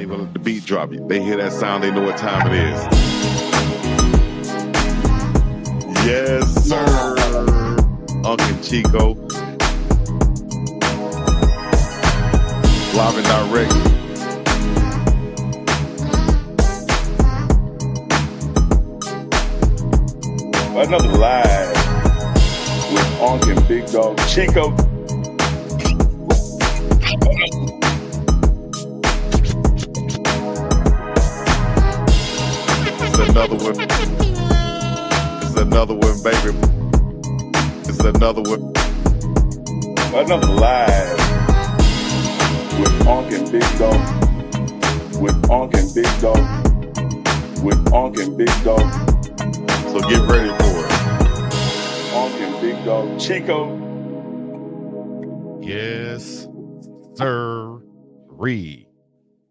even let the beat drop. They hear that sound, they know what time it is. Yes, sir. Unk&Chico. Live and direct. Another live with Unk and Big Dog Chico. It's another one. It's another one, baby. It's another one. Another live with Unk and Big Dog. With Unk and Big Dog. With Unk and Big Dog. So get ready for it. Unk and Big Dog Chico. Yes, sir.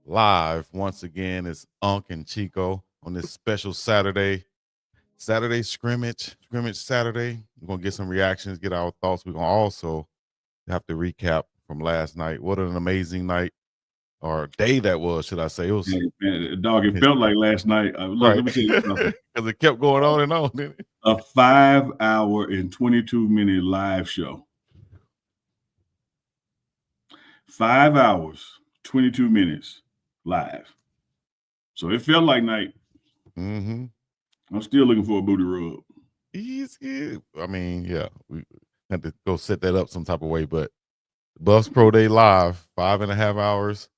Live once again is Unk&Chico on this special Saturday scrimmage Saturday. We're gonna get some reactions, get our thoughts. We're gonna also have to recap from last night. What an amazing night or day that was, should I say? It was, man, dog. It felt like last night. Look, let me tell you something. Because it kept going on and on, didn't it? A 5-hour and 22-minute live show. 5 hours, 22 minutes live. So it felt like night. Mm-hmm. I'm still looking for a booty rub. Easy. I mean, yeah, we had to go set that up some type of way, but Buffs Pro Day live, 5.5 hours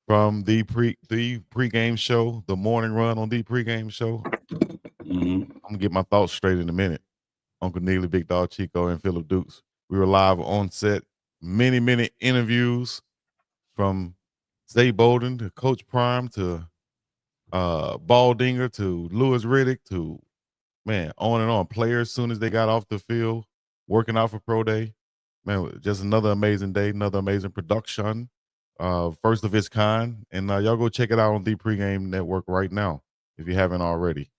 from the pregame show, the morning run on the pregame show. Mm-hmm. I'm gonna get my thoughts straight in a minute. Uncle Neely, Big Dog Chico, and Philip Dukes. We were live on set. Many interviews from Zay Bolden to Coach Prime to Baldinger to Lewis Riddick to, man, on and on. Players, soon as they got off the field, working out for Pro Day. Man, just another amazing day, another amazing production. First of its kind. And y'all go check it out on the Pregame Network right now if you haven't already.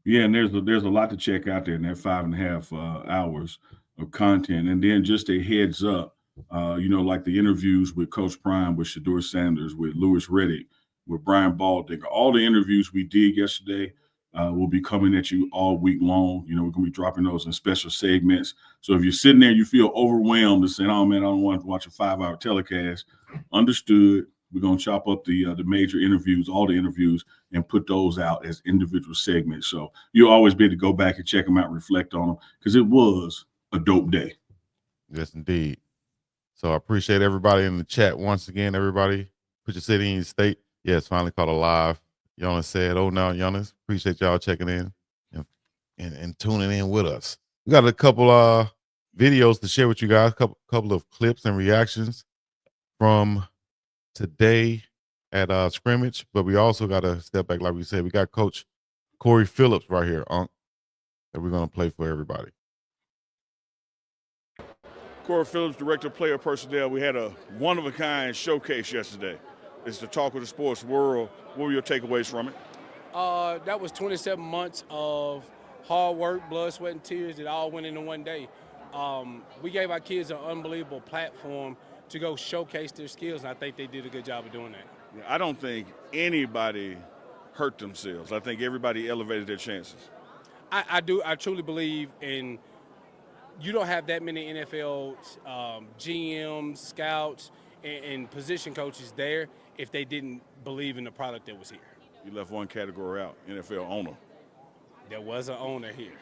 Yeah, and there's a lot to check out there in that 5.5 hours of content. And then just a heads up, like the interviews with Coach Prime, with Shedeur Sanders, with Lewis Riddick, with Brian Baldinger, all the interviews we did yesterday will be coming at you all week long. We're going to be dropping those in special segments. So if you're sitting there, you feel overwhelmed and saying, oh, man, I don't want to watch a 5-hour telecast. Understood. We're going to chop up the major interviews, all the interviews, and put those out as individual segments. So you'll always be able to go back and check them out, reflect on them, because it was a dope day. Yes, indeed. So I appreciate everybody in the chat once again. Everybody, put your city and your state. Yeah, it's finally called a live. Jonas said, oh, now, Jonas, appreciate y'all checking in and tuning in with us. We got a couple videos to share with you guys, couple of clips and reactions from today at scrimmage, but we also got to step back. Like we said, we got Coach Cory Phillips right here, that we're going to play for everybody. Cory Phillips, Director of Player Personnel. We had a one-of-a-kind showcase yesterday. It's the talk of the sports world. What were your takeaways from it? That was 27 months of hard work, blood, sweat, and tears that all went into one day. We gave our kids an unbelievable platform to go showcase their skills, and I think they did a good job of doing that. I don't think anybody hurt themselves. I think everybody elevated their chances. I do. I truly believe in. You don't have that many NFL GMs, scouts, and position coaches there if they didn't believe in the product that was here. You left one category out, NFL owner. There was an owner here,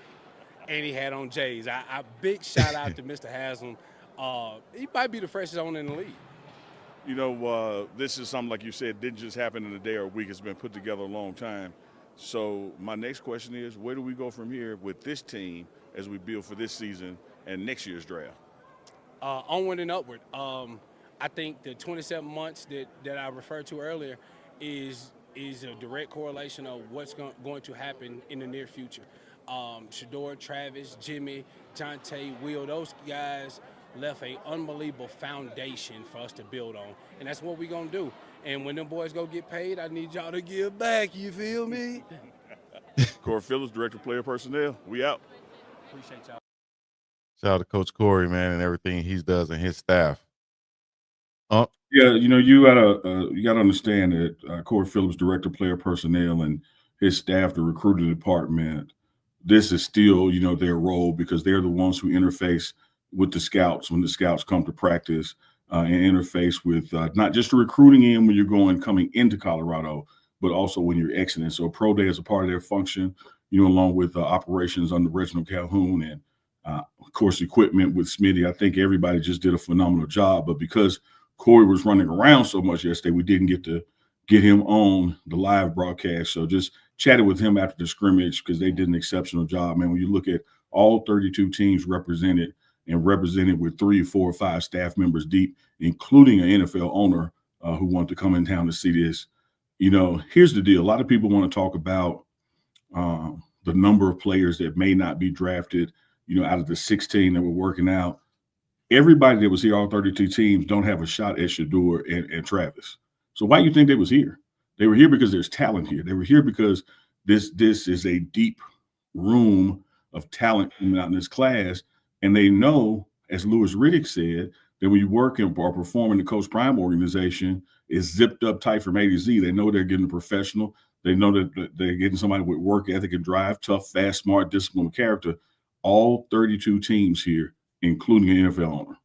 and he had on J's. I big shout out to Mr. Haslam. He might be the freshest owner in the league. This is something, like you said, didn't just happen in a day or a week. It's been put together a long time. So my next question is, where do we go from here with this team as we build for this season and next year's draft? Onward and upward. I think the 27 months that I referred to earlier is a direct correlation of what's going to happen in the near future. Shedeur, Travis, Jimmy, Jonte, Will, those guys left an unbelievable foundation for us to build on. And that's what we're going to do. And when them boys go get paid, I need y'all to give back. You feel me? Cory Phillips, Director of Player Personnel. We out. Appreciate y'all. Shout out to Coach Cory, man, and everything he does and his staff. Yeah, you gotta understand that Cory Phillips, director of player personnel, and his staff, the recruiting department, this is still their role because they're the ones who interface with the scouts when the scouts come to practice and interface with not just the recruiting end when you're coming into Colorado, but also when you're exiting. So pro day is a part of their function, along with operations under Reginald Calhoun and of course equipment with Smitty. I think everybody just did a phenomenal job, but because Cory was running around so much yesterday, we didn't get to get him on the live broadcast. So just chatted with him after the scrimmage because they did an exceptional job, man. When you look at all 32 teams represented and represented with 3, 4, 5 staff members deep, including an NFL owner who wanted to come in town to see this. Here's the deal. A lot of people want to talk about the number of players that may not be drafted, out of the 16 that we're working out. Everybody that was here, all 32 teams, don't have a shot at Shedeur and Travis. So why do you think they was here? They were here because there's talent here. They were here because this is a deep room of talent coming out in this class. And they know, as Louis Riddick said, that when you work or perform in the Coach Prime organization, it's zipped up tight from A to Z. They know they're getting a professional. They know that they're getting somebody with work ethic and drive, tough, fast, smart, disciplined character. All 32 teams here, including an NFL owner.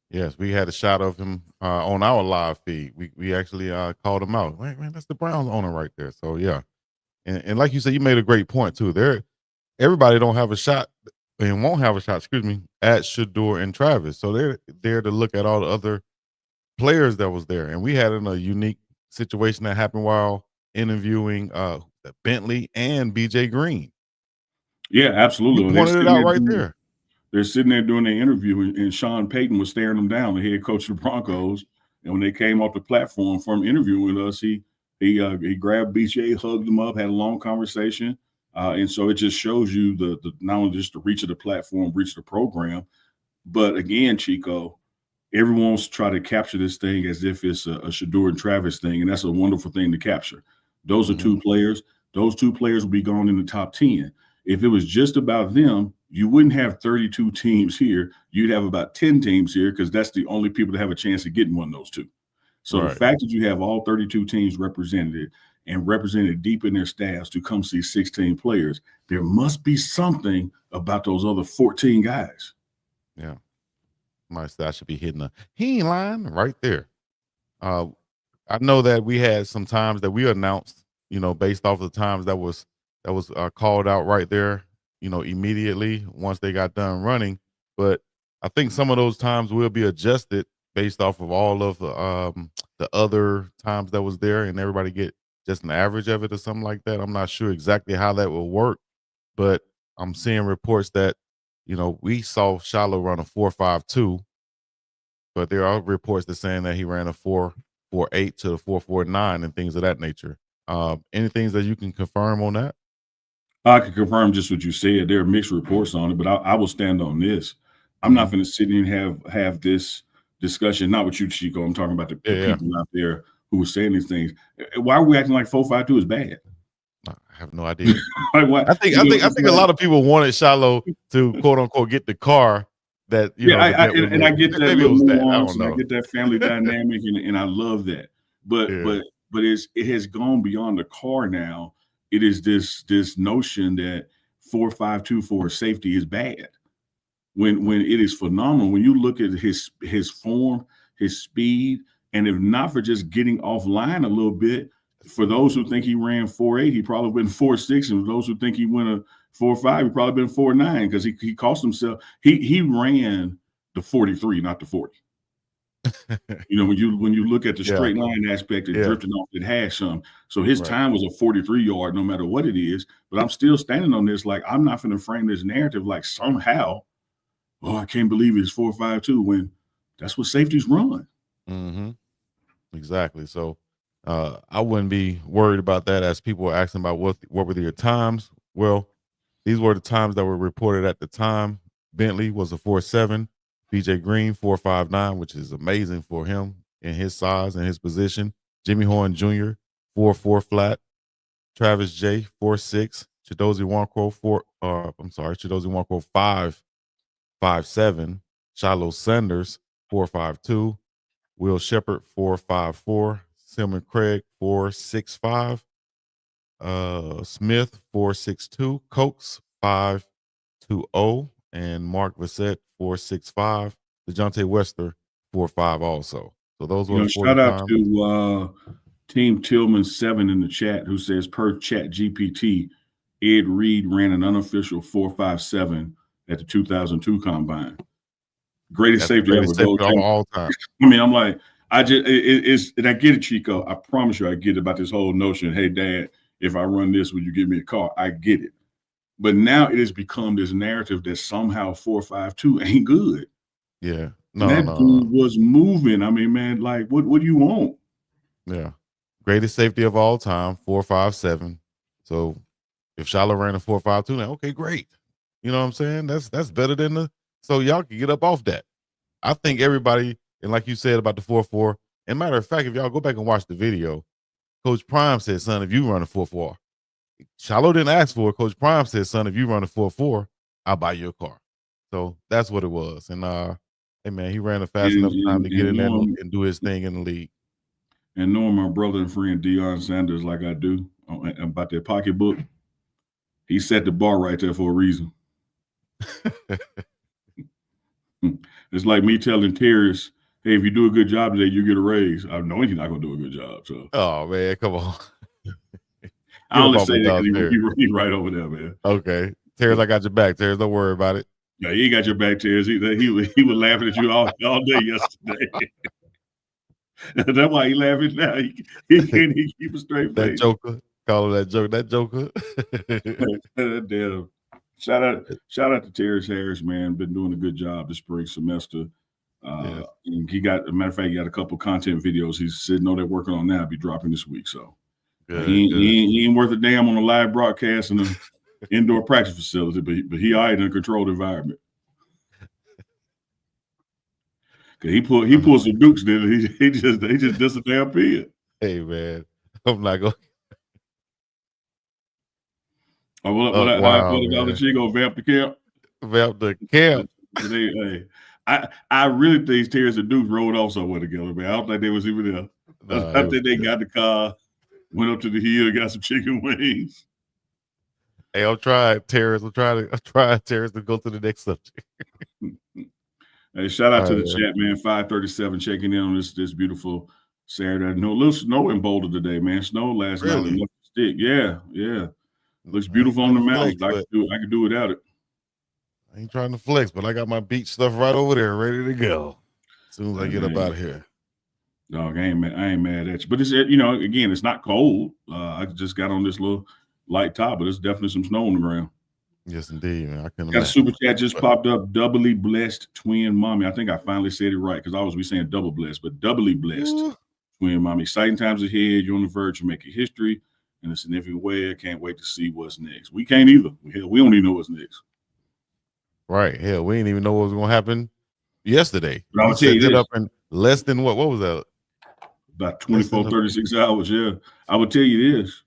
Yes, we had a shot of him on our live feed. We actually called him out. Wait, man, that's the Browns owner right there. So yeah, and like you said, you made a great point too. Everybody don't have a shot and won't have a shot. Excuse me, at Shedeur and Travis. So they're there to look at all the other players that was there, and we had in a unique situation that happened while interviewing Bentley and BJ Green. Yeah, absolutely. You pointed it out right there. They're sitting there doing their interview, and Sean Payton was staring them down, the head coach of the Broncos. And when they came off the platform from interviewing with us, he grabbed BJ, hugged him up, had a long conversation. And so it just shows you the not only just the reach of the platform, reach of the program, but again, Chico, everyone's trying to capture this thing as if it's a Shedeur and Travis thing, and that's a wonderful thing to capture. Those are two players. Those two players will be gone in the top 10. If it was just about them, you wouldn't have 32 teams here. You'd have about 10 teams here because that's the only people that have a chance of getting one of those two. So Right. The fact that you have all 32 teams represented and represented deep in their staffs to come see 16 players, there must be something about those other 14 guys. Yeah. Somebody said I should be hitting a line right there. I know that we had some times that we announced, based off of the times that was called out right there, immediately once they got done running. But I think some of those times will be adjusted based off of all of the other times that was there, and everybody get just an average of it or something like that. I'm not sure exactly how that will work, but I'm seeing reports that we saw Shiloh run a 4.52, but there are reports that saying that he ran a 4.48 to the 4.49 and things of that nature. Any things that you can confirm on that? I can confirm just what you said. There are mixed reports on it, but I will stand on this. I'm not going to sit here and have this discussion. Not with you, Chico. I'm talking about the people out there who are saying these things. Why are we acting like 4.52 is bad? I have no idea. Like, I think a lot of people wanted Shiloh to quote unquote get the car that I get that. Maybe it was that. I don't know. I get that family dynamic, and I love that. But it has gone beyond the car now. It is this notion that 4.52 for safety is bad. When it is phenomenal. When you look at his form, his speed, and if not for just getting offline a little bit, for those who think he ran 4.8, he probably been 4.6, and for those who think he went a 4.5, he probably been 4.9 because he cost himself. He ran the 43, not the 40. When you look at the straight line aspect, it drifted off. It has some. So his time was a 43 yard, no matter what it is. But I'm still standing on this. Like, I'm not going to frame this narrative like somehow, I can't believe it's 4.52 when that's what safeties run. Mm-hmm. Exactly. So I wouldn't be worried about that, as people were asking about what were your times. Well, these were the times that were reported at the time. Bentley was a 4.7, BJ Green 4.59, which is amazing for him in his size and his position. Jimmy Horn Jr. 4.4 flat. Travis J 4.6. Chidozie Nwankwo 5.57. Shiloh Sanders 4.52. Will Shepard 454. Silman Craig 465. Smith 462. Cokes 520. And Mark Vassett 465. DeJounte Wester 45 also. So those were the 40 shout out times. to Team Tillman 7 in the chat who says per chat GPT, Ed Reed ran an unofficial 4.57 at the 2002 combine. Greatest safety ever. Of all time. I mean, I'm like, it's, and I get it, Chico. I promise you, I get it about this whole notion. Hey, Dad, if I run this, will you give me a car? I get it. But now it has become this narrative that somehow 4.52 ain't good. Yeah. Dude was moving. I mean, man, like, what do you want? Yeah. Greatest safety of all time, 4.57. So if Shiloh ran a 4.52, now okay, great. You know what I'm saying? That's better than so y'all can get up off that. I think everybody, and like you said about the 4.4, and matter of fact, if y'all go back and watch the video, Coach Prime said, son, if you run a 4.4, Shiloh didn't ask for it. Coach Prime said, son, if you run a 4.4, I'll buy you a car. So that's what it was. And hey man, he ran a fast enough time to get in there and do his thing in the league. And knowing my brother and friend Deion Sanders like I do about that pocketbook, he set the bar right there for a reason. It's like me telling Terrence, hey, if you do a good job today, you get a raise. I know he's not going to do a good job. So, oh man, come on. I only say that because he's right over there, man. Okay, Terrence, I got your back. Terrence, don't worry about it. Yeah, he got your back, Terrence. He was laughing at you all day yesterday. That's why he laughing now. He can't keep a straight face. That Joker, call him that joke. That Joker. Damn. Shout out to Terrence Harris, man. Been doing a good job this spring semester. And he got, a matter of fact, he got a couple content videos he's sitting on there working on now. Be dropping this week. So he ain't worth a damn on a live broadcast in an indoor practice facility, but he all right in a controlled environment. Cause he pulled some dukes, then he just does a damn pin. Hey man, I'm not going. What Chico vamp the camp? Vamp the camp. I really think Terrence and Duke rode off somewhere together, man. I don't think they was even there. I think they got the car, went up to the hill, got some chicken wings. Hey, I'm trying, Terrence. I'm trying, Terrence, to go to the next subject. Hey, shout out to the chat, man. 537 checking in on this beautiful Saturday. No, a little snow in Boulder today, man. Snow last night. Enough to stick. Yeah. Looks beautiful on the mountains. I could do without it. I ain't trying to flex, but I got my beach stuff right over there, ready to go. As soon as I get up out of here. Dog, I ain't mad at you. But it's, again, it's not cold. I just got on this little light top, but there's definitely some snow on the ground. Yes, indeed, man. I couldn't got a super chat just popped up. Doubly blessed twin mommy. I think I finally said it right because I always be saying double blessed, but doubly blessed twin mommy. Exciting times ahead. You're on the verge of making history in a significant way. I can't wait to see what's next. We can't either. We don't even know what's next. Right. Hell, we didn't even know what was going to happen yesterday. But I'll tell you this. Up in less than what was that? About 24, 36 hours, yeah. I would tell you this.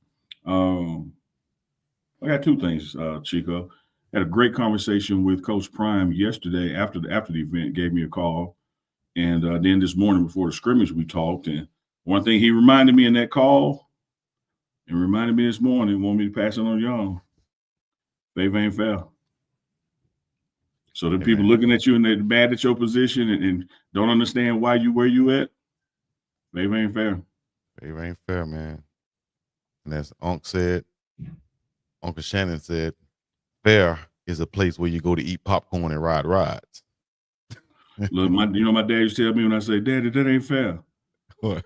I got two things, Chico. Had a great conversation with Coach Prime yesterday after the event, gave me a call. And then this morning before the scrimmage, we talked. And one thing he reminded me in that call and reminded me this morning, want me to pass it on y'all. Faith ain't fair. So the people looking at you and they're mad at your position and don't understand why where you at, faith ain't fair. Faith ain't fair, man. And as Uncle Shannon said, fair is a place where you go to eat popcorn and ride rides. Look, my dad used to tell me when I say, Daddy, that ain't fair. What?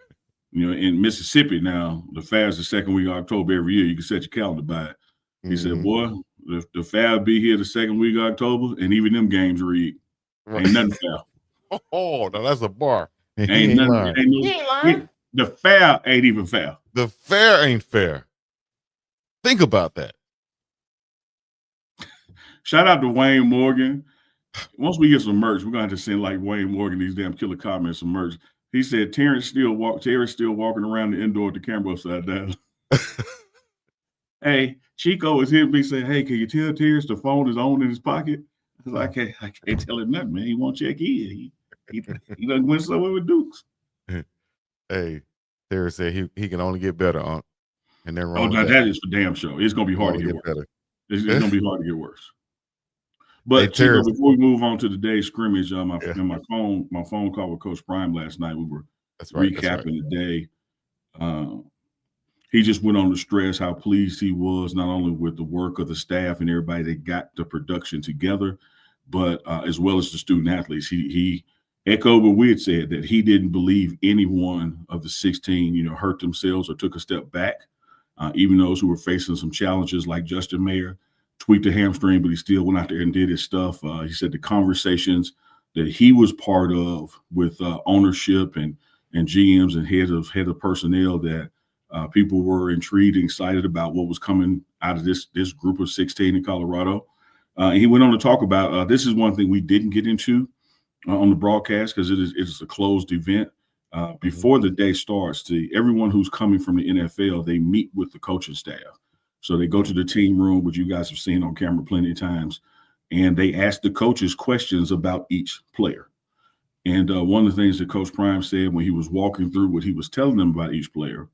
In Mississippi now, the fair is the second week of October every year. You can set your calendar by it. He said, boy, the fair will be here the second week of October, and even them games rigged. Ain't nothing fair. Oh, now that's a bar. Ain't nothing. The fair ain't even fair. The fair ain't fair. Think about that. Shout out to Wayne Morgan. Once we get some merch, we're going to have to send like Wayne Morgan these damn killer comments some merch. He said Terrence still walking around the indoor with the camera upside down. Hey, Chico is here. Me saying, hey, can you tell Terrence the phone is on in his pocket? I can't tell him nothing, man. He won't check in. He doesn't win somewhere with Dukes. Hey, Terry said he can only get better, Unc. And then Oh, wrong no, with that is for damn sure. It's going to be hard to only get get worse. better. It's going to be hard to get worse. Hey, But Chico, Terry, before we move on to today's scrimmage, yeah, my phone call with Coach Prime last night, we were that's right. recapping the day. He just went on to stress how pleased he was not only with the work of the staff and everybody that got the production together, but as well as the student athletes. He echoed what we had said, that he didn't believe any one of the 16, hurt themselves or took a step back. Even those who were facing some challenges, like Justin Mayer, tweaked a hamstring, but he still went out there and did his stuff. He said the conversations that he was part of with ownership and GMs and head of personnel, that people were intrigued and excited about what was coming out of this group of 16 in Colorado. And he went on to talk about this is one thing we didn't get into on the broadcast because it is a closed event. Before the day starts, everyone who's coming from the NFL, they meet with the coaching staff. So they go to the team room, which you guys have seen on camera plenty of times, and they ask the coaches questions about each player. And one of the things that Coach Prime said when he was walking through what he was telling them about each player,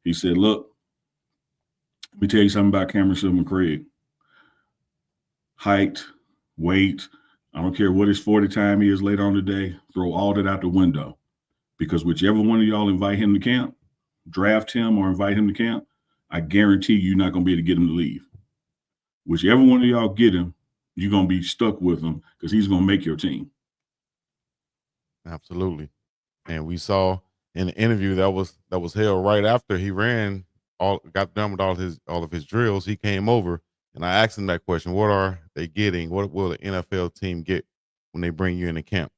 he said, look, let me tell you something about Cameron Silver Craig. Height, weight, I don't care what his 40 time is later on today, throw all that out the window. Because whichever one of y'all invite him to camp, draft him or invite him to camp, I guarantee you're not going to be able to get him to leave. Whichever one of y'all get him, you're going to be stuck with him because he's going to make your team. Absolutely. And we saw in the interview that was held right after he got done with all of his drills, he came over and I asked him that question: what are they getting? What will the NFL team get when they bring you into camp?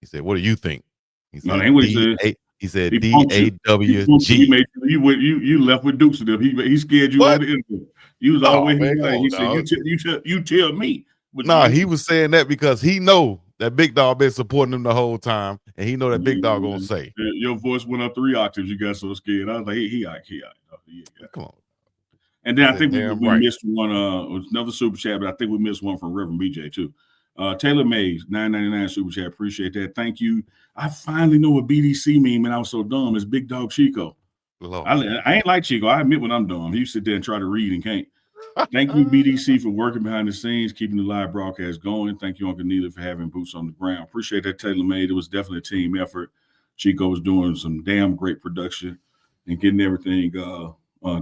He said, what do you think? He said, he said DAWG. You left with Dukes to them. He scared you What? on the interview. You was always right. He said, you tell me. Nah, he was saying that because he know that Big Dog been supporting him the whole time, and he know that Big Dog gonna say. Your voice went up 3 octaves. You got so scared. I was like, he come on. And then I think we missed one. Another super chat, but I think we missed one from Reverend BJ too. Taylor Mays, $9.99 super chat. Appreciate that. Thank you. I finally know what BDC mean, man. I was so dumb. It's Big Dog Chico. I ain't like Chico. I admit when I'm dumb. He used to sit there and try to read and can't. Thank you, BDC, for working behind the scenes, keeping the live broadcast going. Thank you, Uncle Neely, for having boots on the ground. Appreciate that, Taylor Made. It was definitely a team effort. Chico was doing some damn great production and getting everything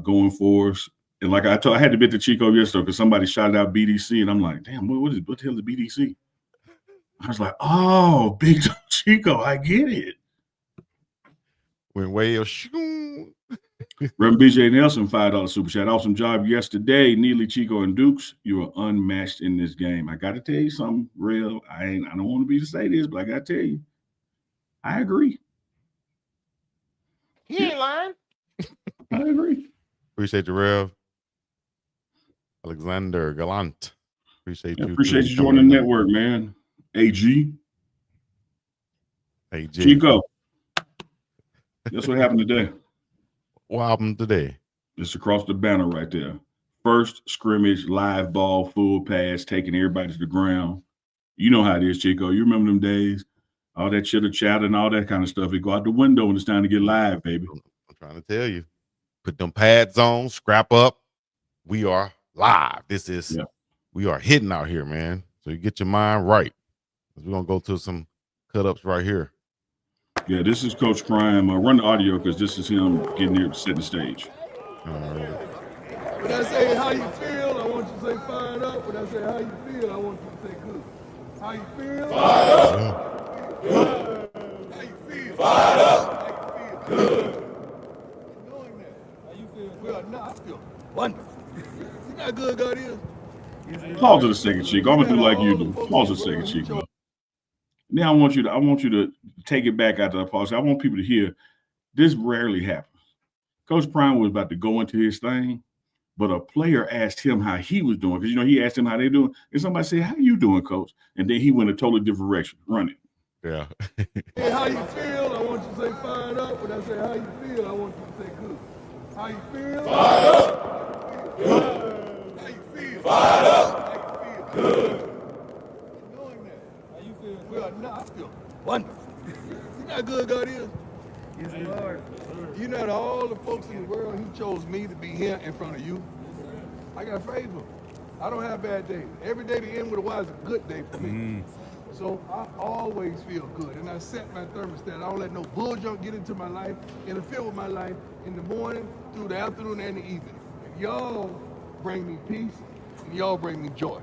going for us. And like I had to bid to Chico yesterday because somebody shouted out BDC, and I'm like, damn, what the hell is BDC? I was like, oh, Big Chico, I get it. When way Reverend BJ Nelson, $5 super chat. Awesome job yesterday. Neely, Chico, and Dukes, you are unmatched in this game. I got to tell you something real. I don't want to be to say this, but I got to tell you, I agree. He ain't lying. I agree. Appreciate you, Rev. Alexander Gallant. Appreciate you. Appreciate you joining the network, man. AG. Chico. That's what happened today. What happened today? Just across the banner right there. First scrimmage, live ball, full pass, taking everybody to the ground. You know how it is, Chico. You remember them days? All that chitter chatter and all that kind of stuff. It go out the window when it's time to get live, baby. I'm trying to tell you. Put them pads on, scrap up. We are live. We are hitting out here, man. So you get your mind right. We're going to go to some cut-ups right here. Yeah, this is Coach Prime. Run the audio because this is him getting here to set the stage. When I say how you feel, I want you to say fired up. When I say how you feel, I want you to say good. How you feel? Fired up. Good. How you feel? Fired up. How you feel? Good. Knowing that. How you feel? Well, no, I feel wonderful. You know how good God is? Pause it a second, Chico. I'm going to do like you do. Pause it a second, Chico. Now I want you to take it back after the pause. I want people to hear this rarely happens. Coach Prime was about to go into his thing, but a player asked him how he was doing because he asked him how they doing, and somebody said, "How you doing, Coach?" And then he went a totally different direction. Run it. Yeah. Hey, how you feel? I want you to say fired up. When I say how you feel, I want you to say good. How you feel? Fired up. Good. How you feel? Fired up. How you feel? Good. Well, no, I feel wonderful. You know how good God is? You know, to all the folks in the world, he chose me to be here in front of you. I got favor. I don't have bad days. Every day to end with a Y is a good day for me. So I always feel good, and I set my thermostat. I don't let no bull junk get into my life, interfere with my life in the morning, through the afternoon, and the evening. And y'all bring me peace, and y'all bring me joy,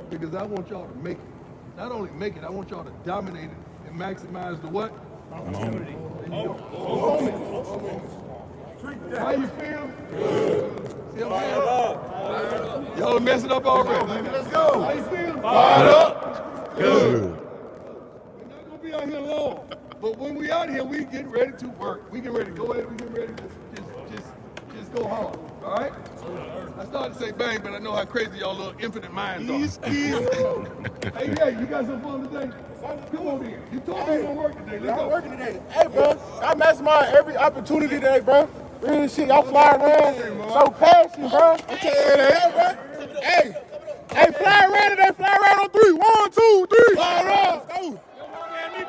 because I want y'all to make it. Not only make it, I want y'all to dominate it and maximize the what? Opportunity. How you feel? See what I'm saying? Y'all are messing up already. Let's go. How you feel? Fired up. Good. We're not gonna be out here long, but when we out here, we get ready to work. We get ready to go ahead. We get ready to just go hard. All right? I started to say bang, but I know how crazy y'all little infinite minds are. Hey, yeah, you got some fun today? Come on here. You told me you don't work today. Let's go. Working today. Hey, bro, I maximize every opportunity today, bro. Real shit, y'all fly around, so passionate, bro. I can't hear that, bro. Hey, fly around today, fly around on 3. 1, 2, 3. Fly around. Let's go.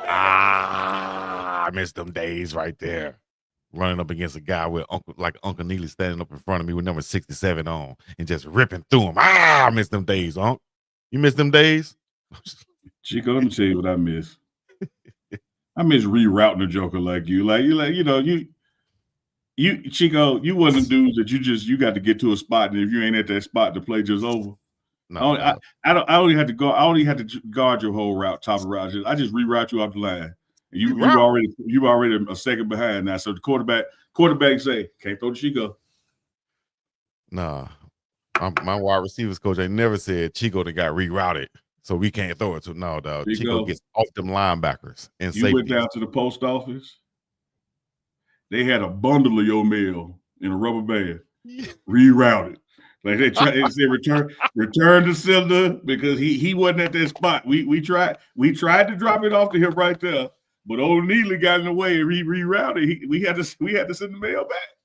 I miss them days right there. Running up against a guy with Uncle Neely standing up in front of me with number 67 on and just ripping through him. I miss them days, Unc. You miss them days? Chico, let me tell you what I miss. I miss rerouting a joker like you. You Chico, you one of the dudes that you got to get to a spot, and if you ain't at that spot, the play just over. No, I only had to go. I only had to guard your whole route, top of route. I just reroute you off the line. And you already a second behind now. So the quarterback say, can't throw to Chico. Nah. My wide receivers coach ain't never said Chico that got rerouted, so we can't throw it to. No, dog. Chico gets off them linebackers and you went down to the post office. They had a bundle of your mail in a rubber band, rerouted. Like they said, return the sender, because he wasn't at that spot. We tried to drop it off to him right there, but old Neely got in the way and he rerouted. We had to send the mail back.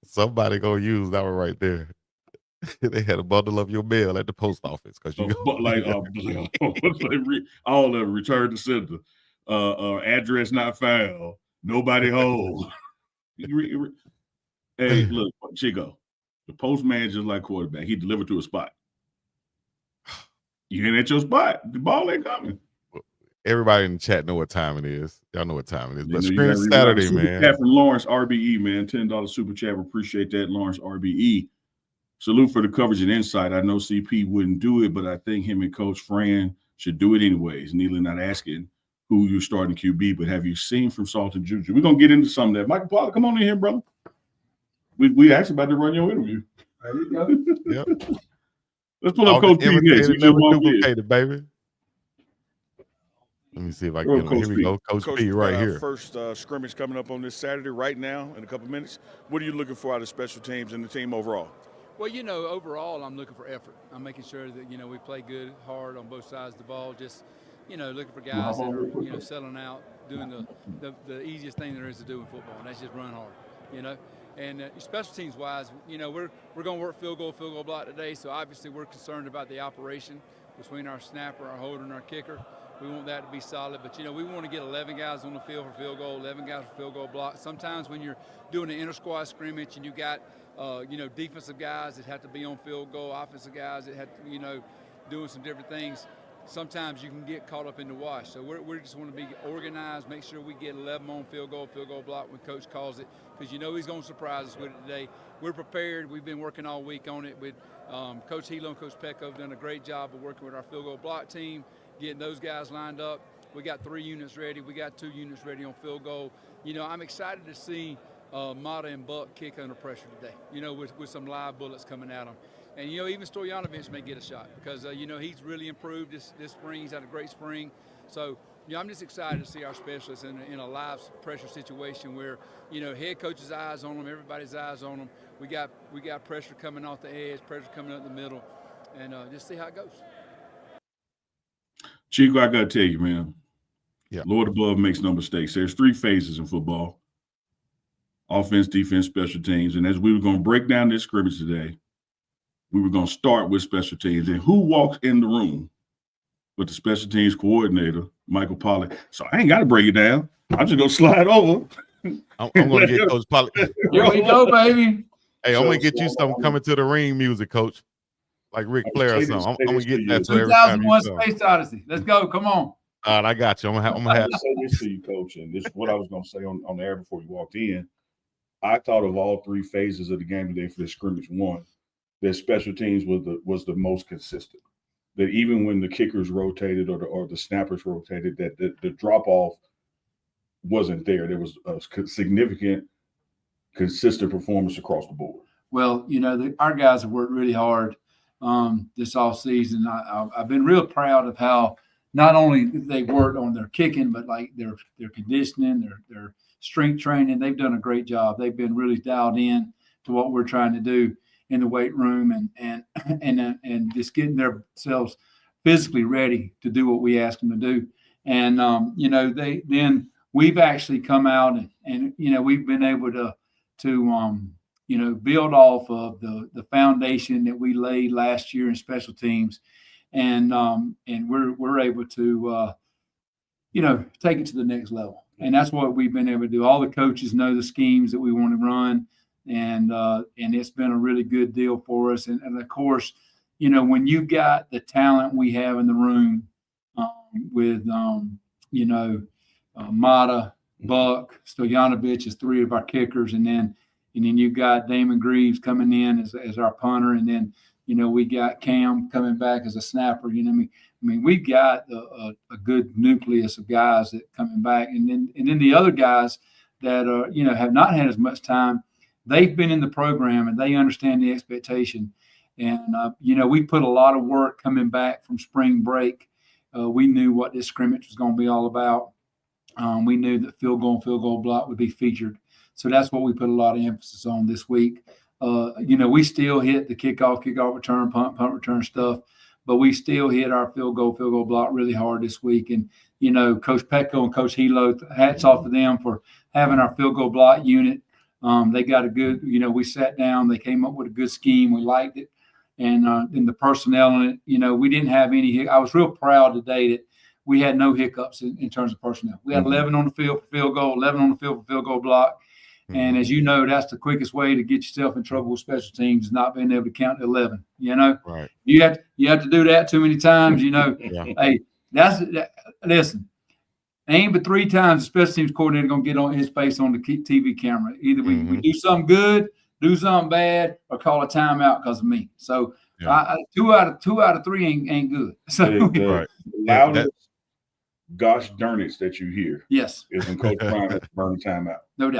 Somebody gonna use that one right there. They had a bundle of your mail at the post office because all of them, return to sender, address not found, nobody home. Hey, look, Chico, the postman just like quarterback. He delivered to a spot. You ain't at your spot. The ball ain't coming. Everybody in the chat know what time it is. Y'all know what time it is. But Scrimmage Saturday, man. Chat from Lawrence RBE, man. $10 super chat. We appreciate that, Lawrence RBE. Salute for the coverage and insight. I know CP wouldn't do it, but I think him and Coach Fran should do it anyways. Neely not asking who you're starting QB, but have you seen from Salton Juju? We're going to get into some of that. Michael Pollard, come on in here, brother. We actually about to run your interview. There you go. Yep. Let's pull up Coach P next. Never duplicated, baby. Let me see if I can get him. Here we go. Coach P right here. First scrimmage coming up on this Saturday right now in a couple minutes. What are you looking for out of special teams and the team overall? Well, overall, I'm looking for effort. I'm making sure that, we play good, hard on both sides of the ball. Just, looking for guys that are, settling out, doing the easiest thing there is to do in football, and that's just run hard, And special teams wise, we're going to work field goal block today. So obviously we're concerned about the operation between our snapper, our holder, and our kicker. We want that to be solid, but we want to get 11 guys on the field for field goal, 11 guys for field goal block. Sometimes when you're doing an inter-squad scrimmage and you got, defensive guys that have to be on field goal, offensive guys that have to, doing some different things, sometimes you can get caught up in the wash. So we just want to be organized, make sure we get 11 on field goal block when Coach calls it, because he's going to surprise us with it today. We're prepared. We've been working all week on it with Coach Hilo and Coach Pecco have done a great job of working with our field goal block team, getting those guys lined up. We got 3 units ready. We got 2 units ready on field goal. I'm excited to see Mata and Buck kick under pressure today, with some live bullets coming at them. And, even Stoyanovich may get a shot because, he's really improved this spring. He's had a great spring. So, I'm just excited to see our specialists in a live pressure situation where, head coach's eyes on them, everybody's eyes on them. We got pressure coming off the edge, pressure coming up the middle, and just see how it goes. Chico, I got to tell you, man. Yeah. Lord above makes no mistakes. There's 3 phases in football: offense, defense, special teams. And as we were going to break down this scrimmage today, we were going to start with special teams. And who walks in the room but the special teams coordinator, Michael Pollard? So I ain't got to break it down. I'm just going to slide over I'm going to get Coach Polly. Here we go, baby. Hey, I'm going to get you some coming to the ring music, Coach. Like Ric Flair or something. I'm going to get that so every time you 2001 come. Space Odyssey. Let's go. Come on. All right, I got you. I'm gonna have to say this to you, Coach, and this is what I was going to say on the air before you walked in. I thought of all three phases of the game today for the scrimmage one, that special teams was the most consistent. That even when the kickers rotated or the snappers rotated, that the drop off wasn't there. There was a significant, consistent performance across the board. Well, our guys have worked really hard this off season. I've been real proud of how not only they worked on their kicking, but like their conditioning, their strength training. They've done a great job. They've been really dialed in to what we're trying to do in the weight room and just getting themselves physically ready to do what we ask them to do. And we've actually come out and we've been able to build off of the foundation that we laid last year in special teams, and we're able to take it to the next level. And that's what we've been able to do. All the coaches know the schemes that we want to run, and it's been a really good deal for us. And of course, when you got the talent we have in the room with Mata, Buck, Stojanovic as three of our kickers, and then you got Damon Greaves coming in as our punter, and then we got Cam coming back as a snapper. We've got a good nucleus of guys that coming back, and then the other guys that are have not had as much time. They've been in the program and they understand the expectation. And we put a lot of work coming back from spring break. We knew what this scrimmage was going to be all about. We knew that field goal block would be featured. So that's what we put a lot of emphasis on this week. We still hit the kickoff return, punt return stuff, but we still hit our field goal block really hard this week. And, Coach Petco and Coach Hilo, hats off to them for having our field goal block unit. They got a good, we sat down, they came up with a good scheme. We liked it. And in the personnel in it, we didn't have any. I was real proud today that we had no hiccups in terms of personnel. We had 11 on the field for field goal, 11 on the field for field goal block. And as you know, that's the quickest way to get yourself in trouble with special teams, is not being able to count to 11. Right. You have to do that too many times. Yeah. Hey, listen. Ain't but 3 times the special teams coordinator gonna get on his face on the TV camera. Either we do something good, do something bad, or call a timeout because of me. So 2 out of 3 ain't good. So the loudest gosh darn it that you hear, yes, is when Coach Prime has to burn the timeout. No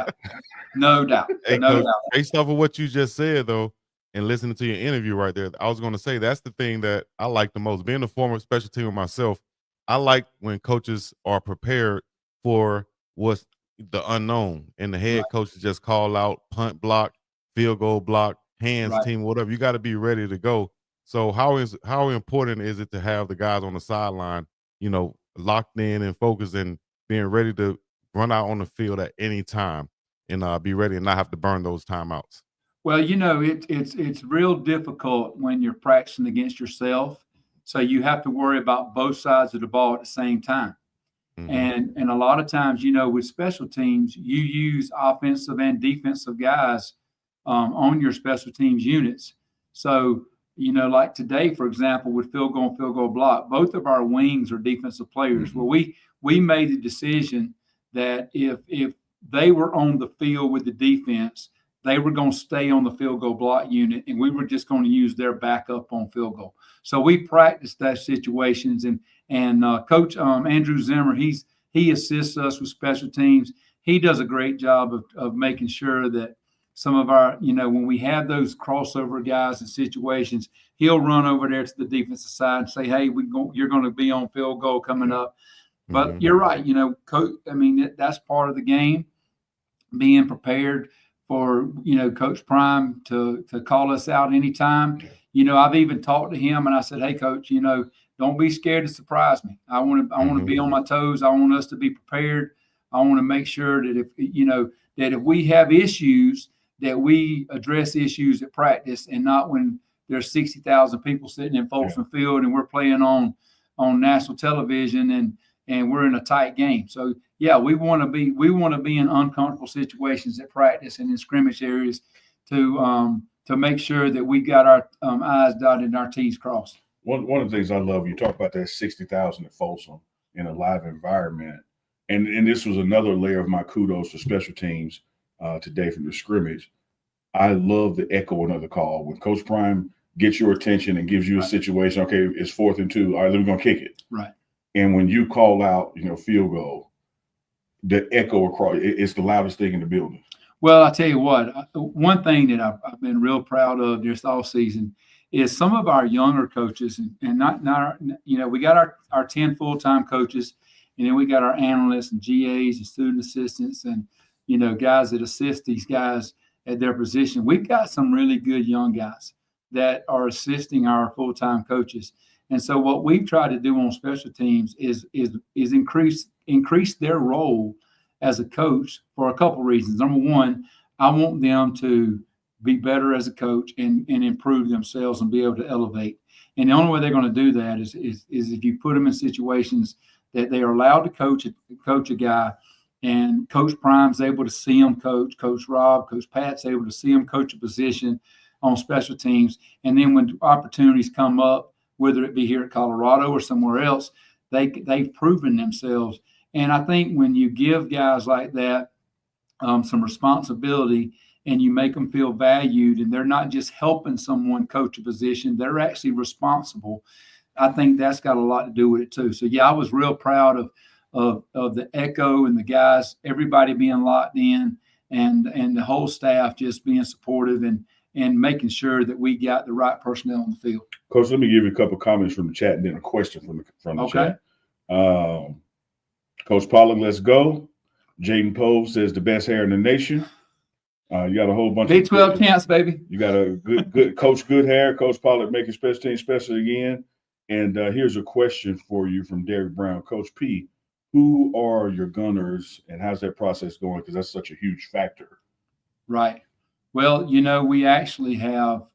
doubt. Hey, Coach, based off of what you just said though, and listening to your interview right there, I was going to say that's the thing that I like the most. Being a former special teamer myself, I like when coaches are prepared for what's the unknown, and the head coach just call out punt block, field goal block, hands team, whatever. You got to be ready to go. So how important is it to have the guys on the sideline, locked in and focused and being ready to run out on the field at any time and be ready and not have to burn those timeouts? Well, it's real difficult when you're practicing against yourself. So you have to worry about both sides of the ball at the same time. And a lot of times, with special teams, you use offensive and defensive guys on your special teams units. So, like today, for example, with field goal block, both of our wings are defensive players. Well, we made the decision that if they were on the field with the defense, they were going to stay on the field goal block unit, and we were just going to use their backup on field goal. So we practiced those situations, and Coach Andrew Zimmer, he assists us with special teams. He does a great job of making sure that some of our, when we have those crossover guys in situations, he'll run over there to the defensive side and say, hey, you're going to be on field goal coming up. But you're right, Coach. That's part of the game, being prepared for, Coach Prime to call us out anytime. I've even talked to him and I said, hey, Coach, don't be scared to surprise me. I want to be on my toes. I want us to be prepared. I want to make sure that if we have issues, that we address issues at practice and not when there's 60,000 people sitting in Folsom Field and we're playing on national television and we're in a tight game. So yeah, we want to be in uncomfortable situations at practice and in scrimmage areas to make sure that we got our I's dotted and our T's crossed. One of the things I love, you talk about that 60,000 at Folsom in a live environment, and this was another layer of my kudos to special teams today from the scrimmage. I love the echoing of the call when Coach Prime gets your attention and gives you a situation. Okay, it's 4th and 2. All right, we're gonna kick it. Right. And when you call out, field goal, the echo across, it's the loudest thing in the building. Well, I tell you what, one thing that I've been real proud of this all season is some of our younger coaches, and not our, we got our 10 full-time coaches, and then we got our analysts and GAs and student assistants and, guys that assist these guys at their position. We've got some really good young guys that are assisting our full-time coaches. And so what we've tried to do on special teams is increase their role as a coach for a couple reasons. Number one, I want them to be better as a coach and improve themselves and be able to elevate. And the only way they're going to do that is if you put them in situations that they are allowed to coach a guy, and Coach Prime's able to see them coach, Coach Rob, Coach Pat's able to see them coach a position on special teams. And then when opportunities come up, whether it be here at Colorado or somewhere else, they've proven themselves. And I think when you give guys like that some responsibility and you make them feel valued and they're not just helping someone coach a position, they're actually responsible. I think that's got a lot to do with it too. So yeah, I was real proud of the echo and the guys, everybody being locked in and the whole staff just being supportive and making sure that we got the right personnel on the field. Coach, let me give you a couple of comments from the chat and then a question from the chat. Coach Pollock, let's go. Jaden Poe says the best hair in the nation. You got a whole bunch Big of 12 champs, baby. You got a good coach, good hair. Coach Pollock making special teams special again. And here's a question for you from Derek Brown. Coach P, who are your gunners and how's that process going? Because that's such a huge factor. Right. Well, we actually have,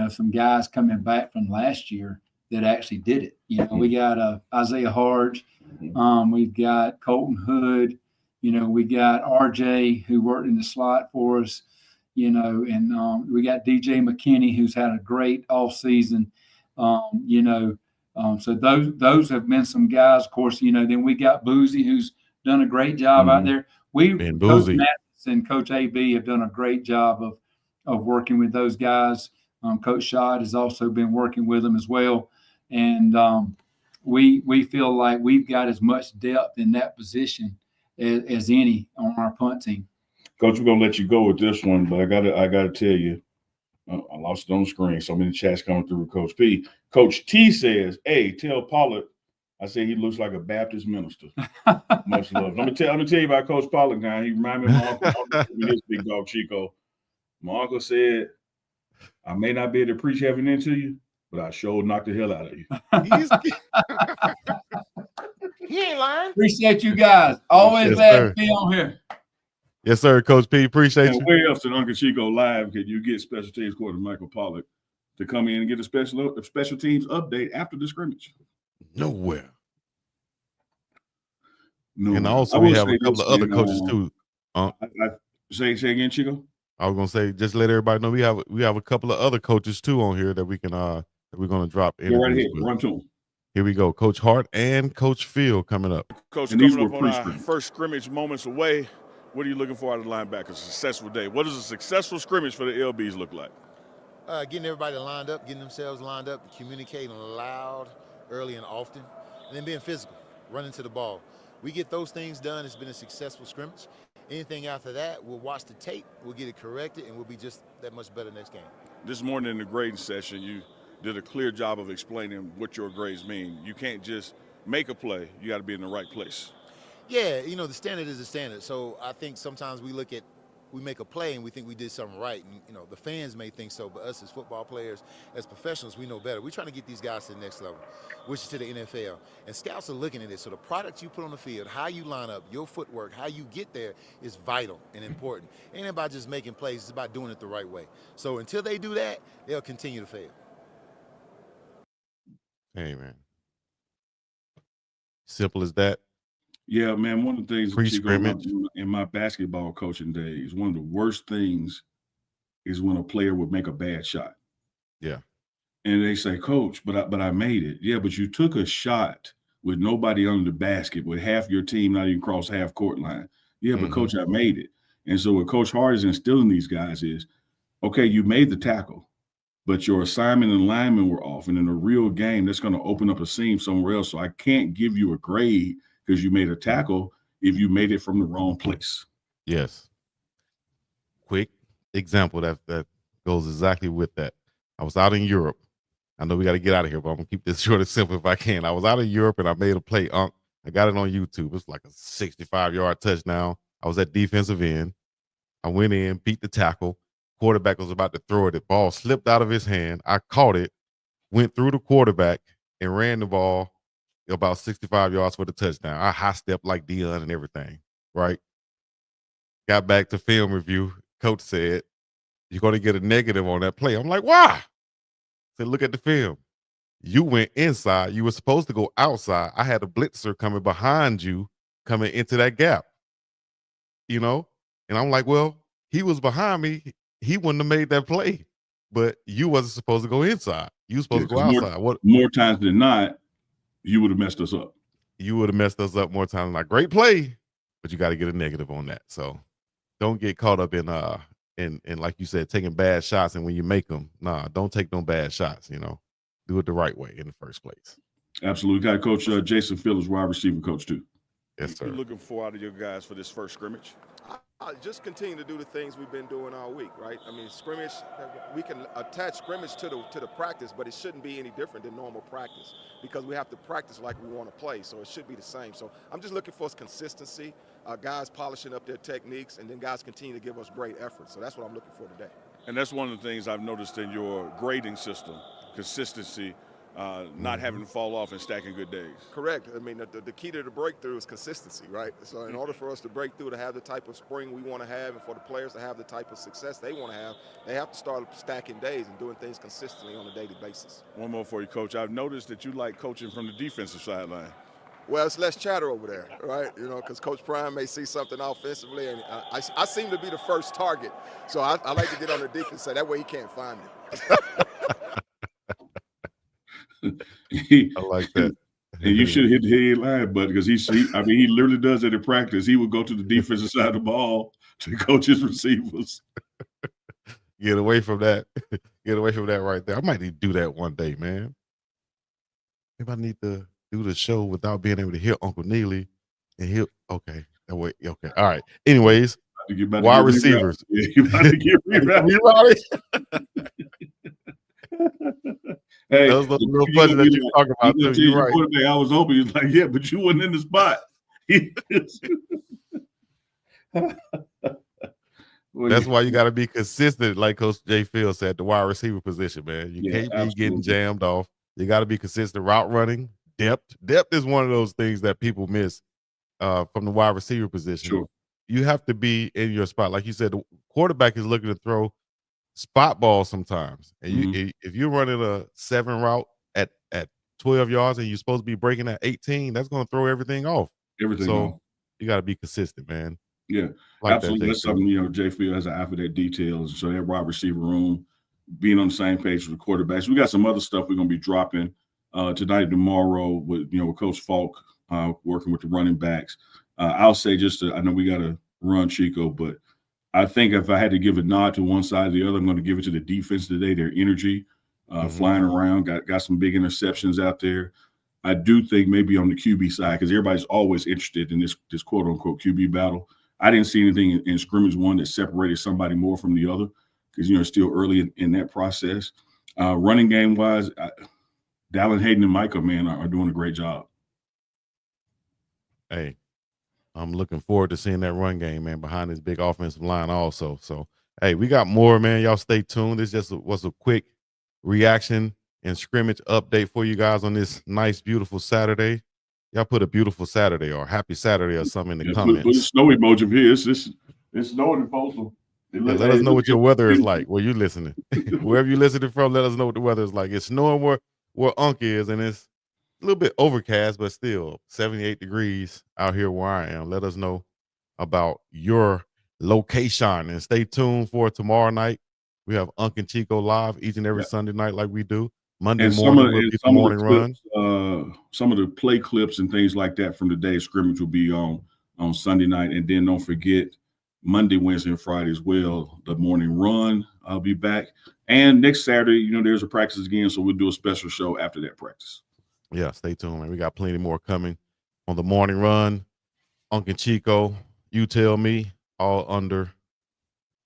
some guys coming back from last year that actually did it. We got Isaiah Harge. We've got Colton Hood. We got RJ who worked in the slot for us, and we got DJ McKinney who's had a great off season. So those have been some guys, of course, then we got Boozy who's done a great job out there. Coach Mathis and Coach AB have done a great job of working with those guys. Coach Schott has also been working with them as well. And we feel like we've got as much depth in that position as any on our punt team. Coach, we're gonna let you go with this one, but I gotta tell you, I lost it on the screen. So many chats coming through with Coach P. Coach T says, "Hey, tell Pollard I say he looks like a Baptist minister." Much love. Let me tell you about Coach Pollard now. He reminded me of my uncle, his big dog Chico. My uncle said, "I may not be able to preach heaven into you, but I sure knock the hell out of you." He ain't lying. Appreciate you guys. Always glad to be on here. Yes, sir, Coach P. Appreciate you. Where else than Unk&Chico Live can you get special teams coordinator Michael Pollard to come in and get a special teams update after the scrimmage? Nowhere. No. And also we have a couple of other coaches too. Say again, Chico. I was gonna say, just let everybody know we have a couple of other coaches too on here that we can that we're gonna drop in. Go right ahead. Run to them. Here we go. Coach Hart and Coach Phil coming up. Coach, coming up on our first scrimmage moments away. What are you looking for out of the linebackers? A successful day. What does a successful scrimmage for the LBs look like? Getting everybody lined up, getting themselves lined up, communicating loud, early and often, and then being physical, running to the ball. We get those things done, it's been a successful scrimmage. Anything after that, we'll watch the tape, we'll get it corrected, and we'll be just that much better next game. This morning in the grading session, you did a clear job of explaining what your grades mean. You can't just make a play, you got to be in the right place. Yeah, the standard is the standard. So I think sometimes we make a play and we think we did something right. And, the fans may think so, but us as football players, as professionals, we know better. We're trying to get these guys to the next level, which is to the NFL. And scouts are looking at it. So the product you put on the field, how you line up, your footwork, how you get there is vital and important. It ain't about just making plays. It's about doing it the right way. So until they do that, they'll continue to fail. Hey, man. Simple as that. Yeah, man. One of the things, Chico, Pre-scrimmage. in my basketball coaching days, one of the worst things is when a player would make a bad shot. Yeah. And they say, Coach, but I made it. Yeah, but you took a shot with nobody under the basket, with half your team not even cross half court line. Yeah, but Coach, I made it. And so what Coach Hart is instilling these guys is, okay, you made the tackle, but your assignment and alignment were off. And in a real game, that's going to open up a seam somewhere else. So I can't give you a grade because you made a tackle if you made it from the wrong place. Yes. Quick example that goes exactly with that. I was out in Europe. I know we got to get out of here, but I'm going to keep this short and simple if I can. I was out in Europe and I made a play. I got it on YouTube. It's like a 65-yard touchdown. I was at defensive end. I went in, beat the tackle. Quarterback was about to throw it. The ball slipped out of his hand. I caught it, went through the quarterback, and ran the ball about 65 yards for the touchdown. I high-stepped like Dion and everything, right? Got back to film review. Coach said, you're going to get a negative on that play. I'm like, why? Said, look at the film. You went inside. You were supposed to go outside. I had a blitzer coming behind you, coming into that gap, And I'm like, well, he was behind me. He wouldn't have made that play, but you wasn't supposed to go inside. You were supposed to go outside. More times than not, you would have messed us up. You would have messed us up more times. Like, great play, but you got to get a negative on that. So don't get caught up in like you said, taking bad shots. And when you make them, don't take no bad shots. Do it the right way in the first place. Absolutely. Got Coach Jason Phillips, wide receiver coach too. Yes, sir. What are you looking for out of your guys for this first scrimmage? Just continue to do the things we've been doing all week, right? I mean, scrimmage, we can attach scrimmage to the practice, but it shouldn't be any different than normal practice because we have to practice like we want to play, so it should be the same. So I'm just looking for consistency, guys polishing up their techniques, and then guys continue to give us great effort. So that's what I'm looking for today. And that's one of the things I've noticed in your grading system, consistency, not having to fall off and stacking good days. Correct. I mean, the key to the breakthrough is consistency, right? So in order for us to break through, to have the type of spring we want to have, and for the players to have the type of success they want to have, they have to start stacking days and doing things consistently on a daily basis. One more for you, Coach. I've noticed that you like coaching from the defensive sideline. Well, it's less chatter over there, right? Because Coach Prime may see something offensively, and I seem to be the first target. So I like to get on the defense side. That way he can't find me. I like that. And you should hit the headline button because he literally does it in practice. He would go to the defensive side of the ball to coach his receivers. Get away from that. Get away from that right there. I might need to do that one day, man. Maybe I need to do the show without being able to hear Uncle Neely and hear. Okay. That way. Okay. All right. Anyways, wide receivers. Yeah, you about to get rerouted. Hey, that was the little budget that you talking about too. You're right. I was hoping he was like, yeah, but you wasn't in the spot. That's why you got to be consistent, like Coach J. Phil said, the wide receiver position, man. You can't be getting jammed off. You got to be consistent. Route running, depth. Depth is one of those things that people miss from the wide receiver position. Sure. You have to be in your spot. Like you said, the quarterback is looking to throw spot balls sometimes. And if you're running a 7 route at 12 yards and you're supposed to be breaking at 18, that's going to throw everything off. So you got to be consistent, man. Yeah, like absolutely. That's something, J. Phil has an eye for that details. So that wide receiver room, being on the same page with the quarterbacks. We got some other stuff we're going to be dropping tonight, tomorrow with, with Coach Falk working with the running backs. I'll say I know we got to run Chico, but I think if I had to give a nod to one side or the other, I'm going to give it to the defense today. Their energy, flying around, got some big interceptions out there. I do think maybe on the QB side, because everybody's always interested in this quote unquote QB battle. I didn't see anything in scrimmage one that separated somebody more from the other because it's still early in that process. Running game wise, Dallin Hayden and Micah, man, are doing a great job. Hey, I'm looking forward to seeing that run game, man, behind this big offensive line also. So, hey, we got more, man. Y'all stay tuned. This just was a quick reaction and scrimmage update for you guys on this nice, beautiful Saturday. Y'all put a beautiful Saturday or happy Saturday or something in the comments. Put a snow emoji here. It's snowing in Folsom. Let us know what your weather is like where you listening. Wherever you listening from, let us know what the weather is like. It's snowing where Unk is, and it's little bit overcast, but still 78 degrees out here where I am. Let us know about your location and stay tuned for tomorrow night. We have Unk&Chico live each and every Sunday night like we do. Monday morning will be the morning run. Some of the play clips and things like that from the day scrimmage will be on Sunday night. And then don't forget Monday, Wednesday, and Friday as well, the morning run. I'll be back. And next Saturday, there's a practice again, so we'll do a special show after that practice. Yeah, stay tuned, man. We got plenty more coming on the morning run. Unk&Chico, You Tell Me, all under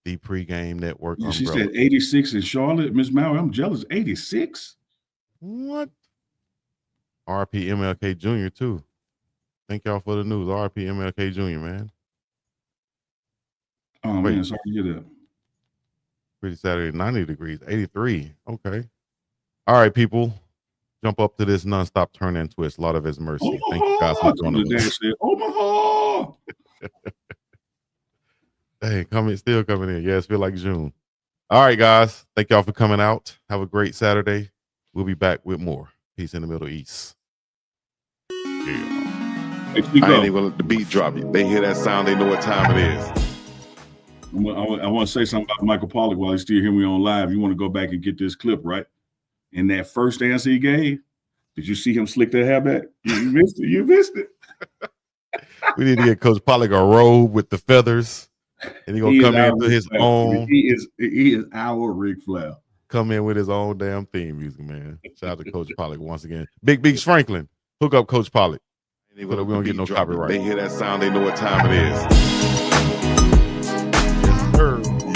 the pregame network umbrella. She said 86 in Charlotte. Miss Maury, I'm jealous. 86? What? RP MLK Jr. too. Thank y'all for the news. RP MLK Jr., man. Oh, man, sorry to hear that. Pretty Saturday, 90 degrees, 83. Okay. All right, people. Jump up to this nonstop turn and twist. Lord of His mercy. Thank you guys for joining us. Omaha! Hey, still coming in. Yeah, it feels like June. All right, guys. Thank y'all for coming out. Have a great Saturday. We'll be back with more. Peace in the Middle East. Yeah. I ain't even gonna let the beat drop. They hear that sound, they know what time it is. I want to say something about Michael Pollock while he's still hearing me on live. You want to go back and get this clip, right? In that first answer he gave, did you see him slick that hair back? You missed it. You missed it. We need to get Coach Pollock a robe with the feathers, and he's gonna come in with his own. He is our Ric Flair. Come in with his own damn theme music, man. Shout out to Coach Pollock once again. Big Beach Franklin, hook up Coach Pollock. So that we don't get no copyright. They hear that sound, they know what time it is.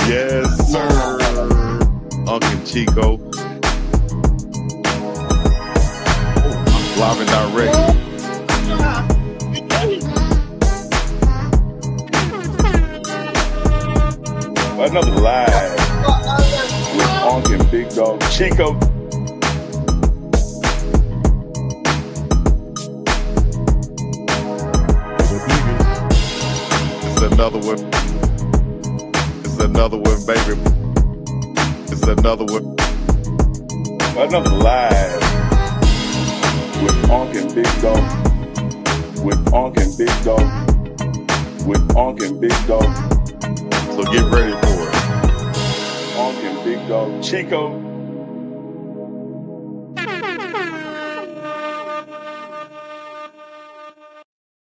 Yes, sir. Unk&Chico. Live and direct. Another live with Unk and Big Dog Chico. It's another one. It's another one, baby. It's another one. Another live with Unk and Big Dog. With Unk and Big Dog. With Unk and Big Dog. So get ready for it. Unk and Big Dog Chico.